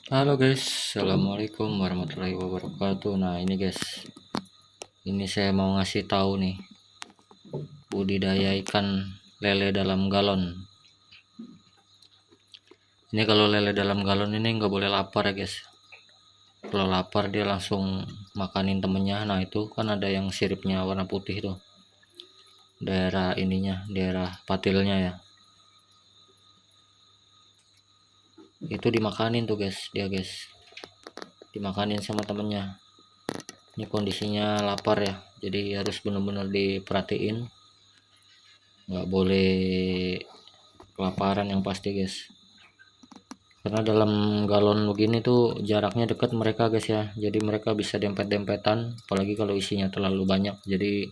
Halo guys, assalamualaikum warahmatullahi wabarakatuh. Nah ini guys, ini saya mau ngasih tahu nih budidaya ikan lele dalam galon. Ini kalau lele dalam galon ini nggak boleh lapar ya guys. Kalau lapar dia langsung makanin temennya. Nah itu kan ada yang siripnya warna putih tuh, daerah ininya, daerah patilnya ya. Itu dimakanin tuh guys, dia guys, dimakanin sama temennya. Ini kondisinya lapar ya, jadi harus benar-benar diperhatiin, nggak boleh kelaparan yang pasti guys, karena dalam galon begini tuh jaraknya dekat mereka guys ya, jadi mereka bisa dempet-dempetan, apalagi kalau isinya terlalu banyak, jadi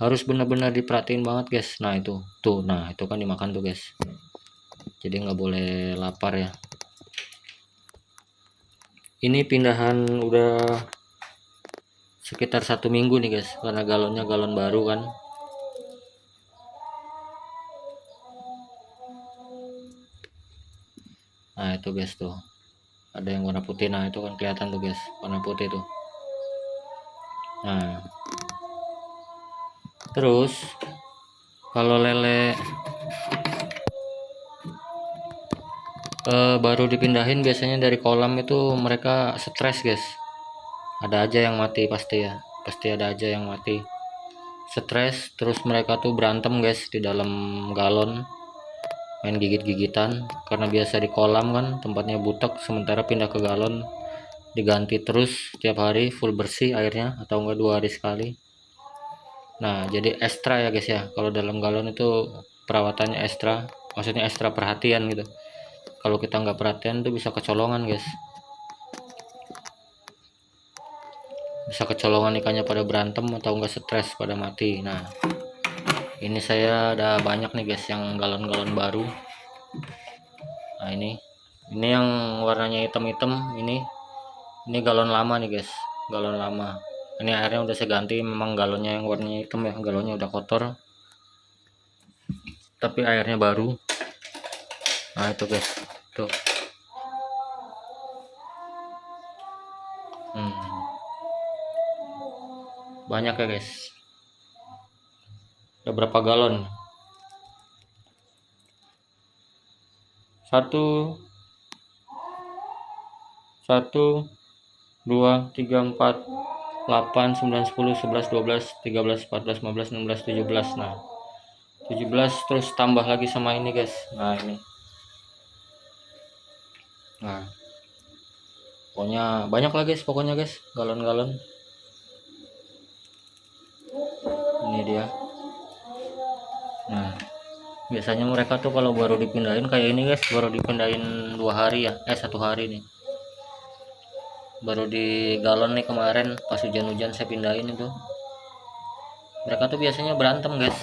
harus benar-benar diperhatiin banget guys. Nah itu tuh, nah itu kan dimakan tuh guys, jadi nggak boleh lapar ya. Ini pindahan udah sekitar 1 minggu nih guys, karena galonnya galon baru kan. Nah itu guys tuh, ada yang warna putih. Nah itu kan kelihatan tuh guys, warna putih tuh. Nah terus kalau lele baru dipindahin biasanya dari kolam itu mereka stres guys, ada aja yang mati pasti ya, pasti ada aja yang mati, stres. Terus mereka tuh berantem guys di dalam galon, main gigit-gigitan, karena biasa di kolam kan tempatnya butek, sementara pindah ke galon diganti terus tiap hari, full bersih airnya, atau enggak 2 hari sekali. Nah jadi ekstra ya guys ya, kalau dalam galon itu perawatannya ekstra, maksudnya ekstra perhatian gitu. Kalau kita nggak perhatian tuh bisa kecolongan guys, bisa kecolongan ikannya pada berantem atau enggak stres pada mati. Nah ini saya ada banyak nih guys yang galon-galon baru. Nah ini yang warnanya hitam-hitam, ini galon lama nih guys, galon lama. Ini airnya udah saya ganti, memang galonnya yang warnanya hitam ya, galonnya udah kotor tapi airnya baru. Nah itu guys tuh. Banyak ya guys, ada berapa galon? Satu, satu, dua, tiga, empat, 8, 9, 10, 11, 12, 13, 14, 15, 16, 17. Nah 17 terus tambah lagi sama ini guys. Nah ini, nah pokoknya banyak lah guys, pokoknya guys galon-galon. Ini dia. Nah biasanya mereka tuh kalau baru dipindahin kayak ini guys, baru dipindahin 2 hari ya, 1 hari nih, baru di galon nih kemarin pas hujan-hujan saya pindahin itu. Mereka tuh biasanya berantem guys,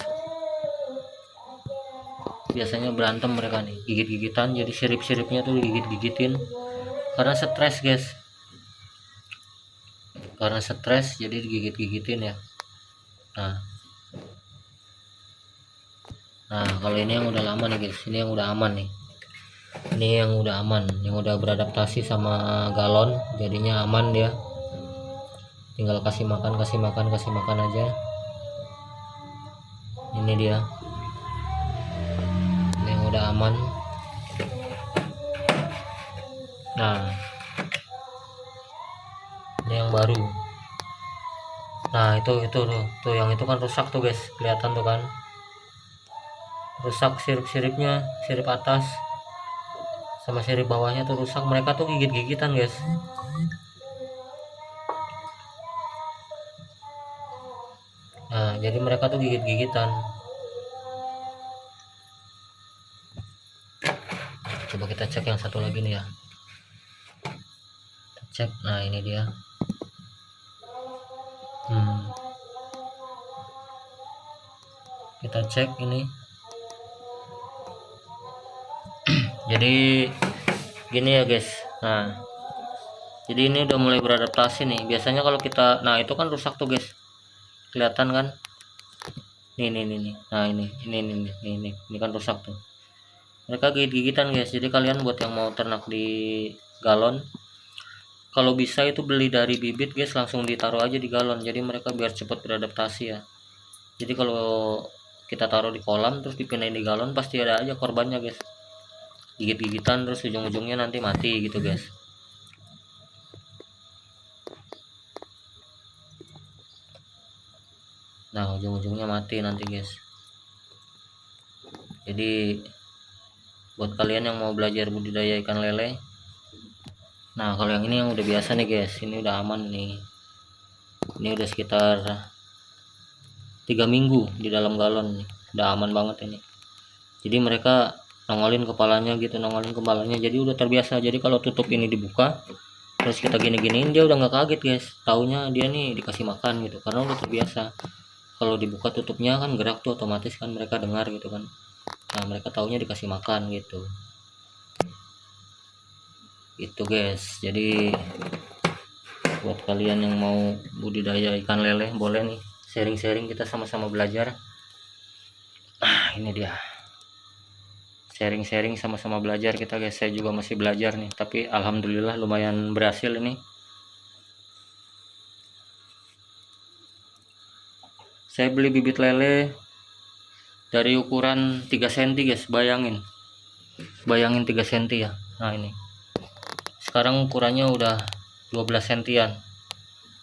biasanya berantem mereka nih, gigit-gigitan, jadi sirip-siripnya tuh digigit-gigitin karena stres guys, karena stres jadi digigit-gigitin ya. Nah nah kalau ini yang udah lama nih guys, ini yang udah aman nih, ini yang udah aman, yang udah beradaptasi sama galon, jadinya aman dia, tinggal kasih makan, kasih makan, kasih makan aja. Ini dia, ini yang udah aman. Nah ini yang baru. Nah itu tuh yang itu kan rusak tuh guys, kelihatan tuh kan, rusak sirip-siripnya, sirip atas sama sirip bawahnya tuh rusak, mereka tuh gigit-gigitan guys. Nah jadi mereka tuh gigit-gigitan. Coba kita cek yang satu lagi nih ya, kita cek. Nah ini dia. Kita cek ini. Jadi gini ya guys, nah jadi ini udah mulai beradaptasi nih. Biasanya kalau kita, nah itu kan rusak tuh guys, kelihatan kan, nih, nah ini kan rusak tuh. mereka gigit-gigitan guys. Jadi kalian buat yang mau ternak di galon, kalau bisa itu beli dari bibit guys, langsung ditaruh aja di galon, jadi mereka biar cepat beradaptasi ya. Jadi kalau kita taruh di kolam terus dipindahin di galon, pasti ada aja korbannya guys, gigit-gigitan terus ujung-ujungnya nanti mati gitu guys. Nah ujung-ujungnya mati nanti guys. Jadi buat kalian yang mau belajar budidaya ikan lele, nah kalau yang ini yang udah biasa nih guys, ini udah aman nih. Ini udah sekitar 3 minggu di dalam galon nih, udah aman banget ini. Jadi mereka nongolin kepalanya gitu, jadi udah terbiasa. Jadi kalau tutup ini dibuka terus kita gini-giniin, dia udah nggak kaget guys, taunya dia nih dikasih makan gitu, karena udah terbiasa. Kalau dibuka tutupnya kan gerak tuh, otomatis kan mereka dengar gitu kan. Nah mereka taunya dikasih makan gitu. Itu guys. Jadi buat kalian yang mau budidaya ikan lele, boleh nih sharing-sharing, kita sama-sama belajar. Ini dia sharing-sharing, sama-sama belajar kita guys. Saya juga masih belajar nih, tapi alhamdulillah lumayan berhasil ini. Saya beli bibit lele dari ukuran 3 cm guys, bayangin 3 cm ya. Nah ini sekarang ukurannya udah 12 cm-an,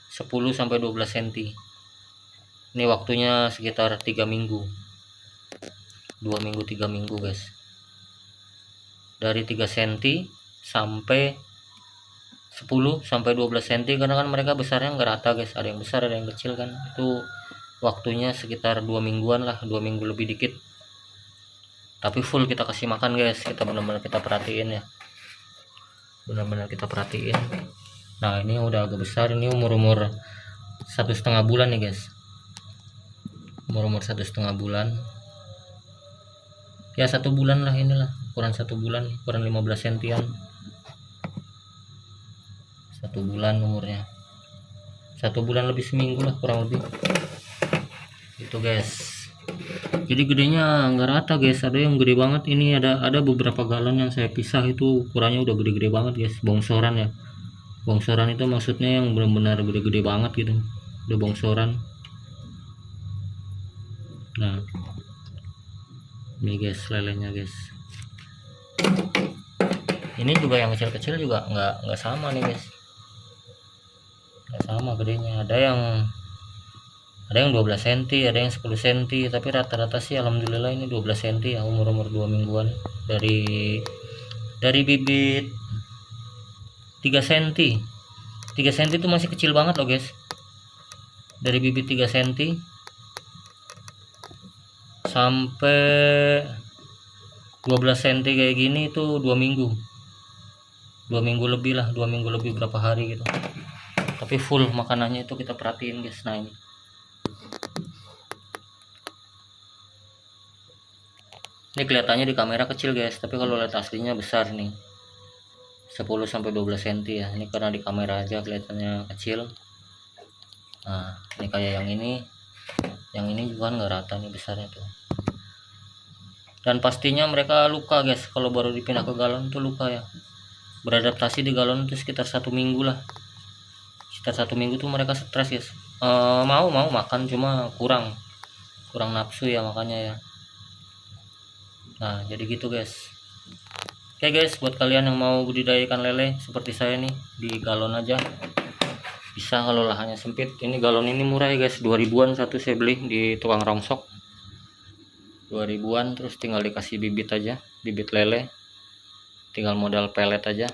10 sampai 12 cm. Ini waktunya sekitar 3 minggu, 2 minggu 3 minggu guys. Dari 3 cm sampai 10 sampai 12 cm, karena kan mereka besarnya nggak rata guys, ada yang besar ada yang kecil kan. Itu waktunya sekitar 2 mingguan lah, 2 minggu lebih dikit. Tapi full kita kasih makan guys, kita benar-benar kita perhatiin ya, benar-benar kita perhatiin. Nah ini udah agak besar, ini umur 1,5 bulan nih guys, umur 1,5 bulan ya, 1 bulan lah, inilah ukuran 1 bulan, ukuran 15 cm-an, 1 bulan umurnya, 1 bulan lebih seminggu lah kurang lebih. Itu guys. Jadi gedenya nggak rata guys, ada yang gede banget. Ini ada beberapa galon yang saya pisah, itu ukurannya udah gede-gede banget guys, bongsoran ya. Bongsoran itu maksudnya yang benar-benar gede-gede banget gitu, udah bongsoran. Nah ini guys lelenya guys. Ini juga yang kecil-kecil juga nggak sama nih guys, nggak sama gedenya. Ada yang 12 cm, ada yang 10 cm, tapi rata-rata sih alhamdulillah ini 12 cm ya, umur 2 mingguan. Dari bibit 3 cm 3 cm itu masih kecil banget loh guys. Dari bibit 3 cm sampai 12 cm kayak gini itu 2 minggu, 2 minggu lebih lah, 2 minggu lebih berapa hari gitu. Tapi full makanannya itu kita perhatiin guys. Nah ini kelihatannya di kamera kecil guys, tapi kalau lihat aslinya besar nih, 10 sampai 12 cm ya. Ini karena di kamera aja kelihatannya kecil. Nah ini kayak yang ini juga nggak rata nih besarnya tuh. Dan pastinya mereka luka guys, kalau baru dipindah ke galon tuh luka ya. Beradaptasi di galon itu sekitar 1 minggu lah, sekitar 1 minggu tuh mereka stres guys. Mau makan, cuma kurang nafsu ya, makanya ya. Nah jadi gitu guys. Oke guys, buat kalian yang mau budidaya ikan lele seperti saya nih, di galon aja bisa kalau lahannya sempit. Ini galon ini murah ya guys, 2000-an satu saya beli di tukang rongsok, 2000-an. Terus tinggal dikasih bibit aja, bibit lele, tinggal modal pelet aja.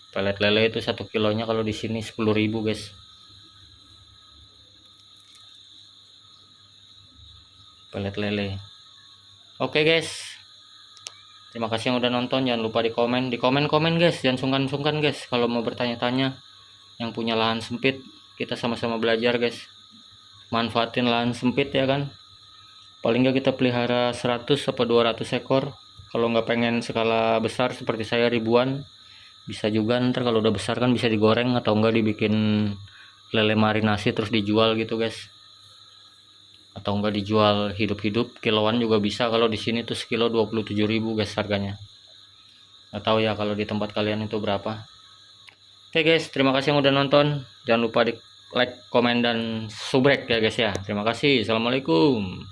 Pelet lele itu 1 kilonya kalau di sini 10.000 guys, pelet lele. Oke guys, terima kasih yang udah nonton. Jangan lupa di komen guys, jangan sungkan-sungkan guys kalau mau bertanya-tanya. Yang punya lahan sempit, kita sama-sama belajar guys, manfaatin lahan sempit ya kan. Paling nggak kita pelihara 100 atau 200 ekor. Kalau nggak pengen skala besar seperti saya ribuan, bisa juga ntar kalau udah besar kan bisa digoreng atau enggak dibikin lele marinasi terus dijual gitu guys. atau enggak dijual hidup-hidup, kiloan juga bisa. Kalau di sini tuh sekilo 27.000 guys harganya. Nggak tahu ya kalau di tempat kalian itu berapa. Oke guys, terima kasih yang udah nonton. Jangan lupa di like, komen, dan subrek ya guys ya. Terima kasih. Assalamualaikum.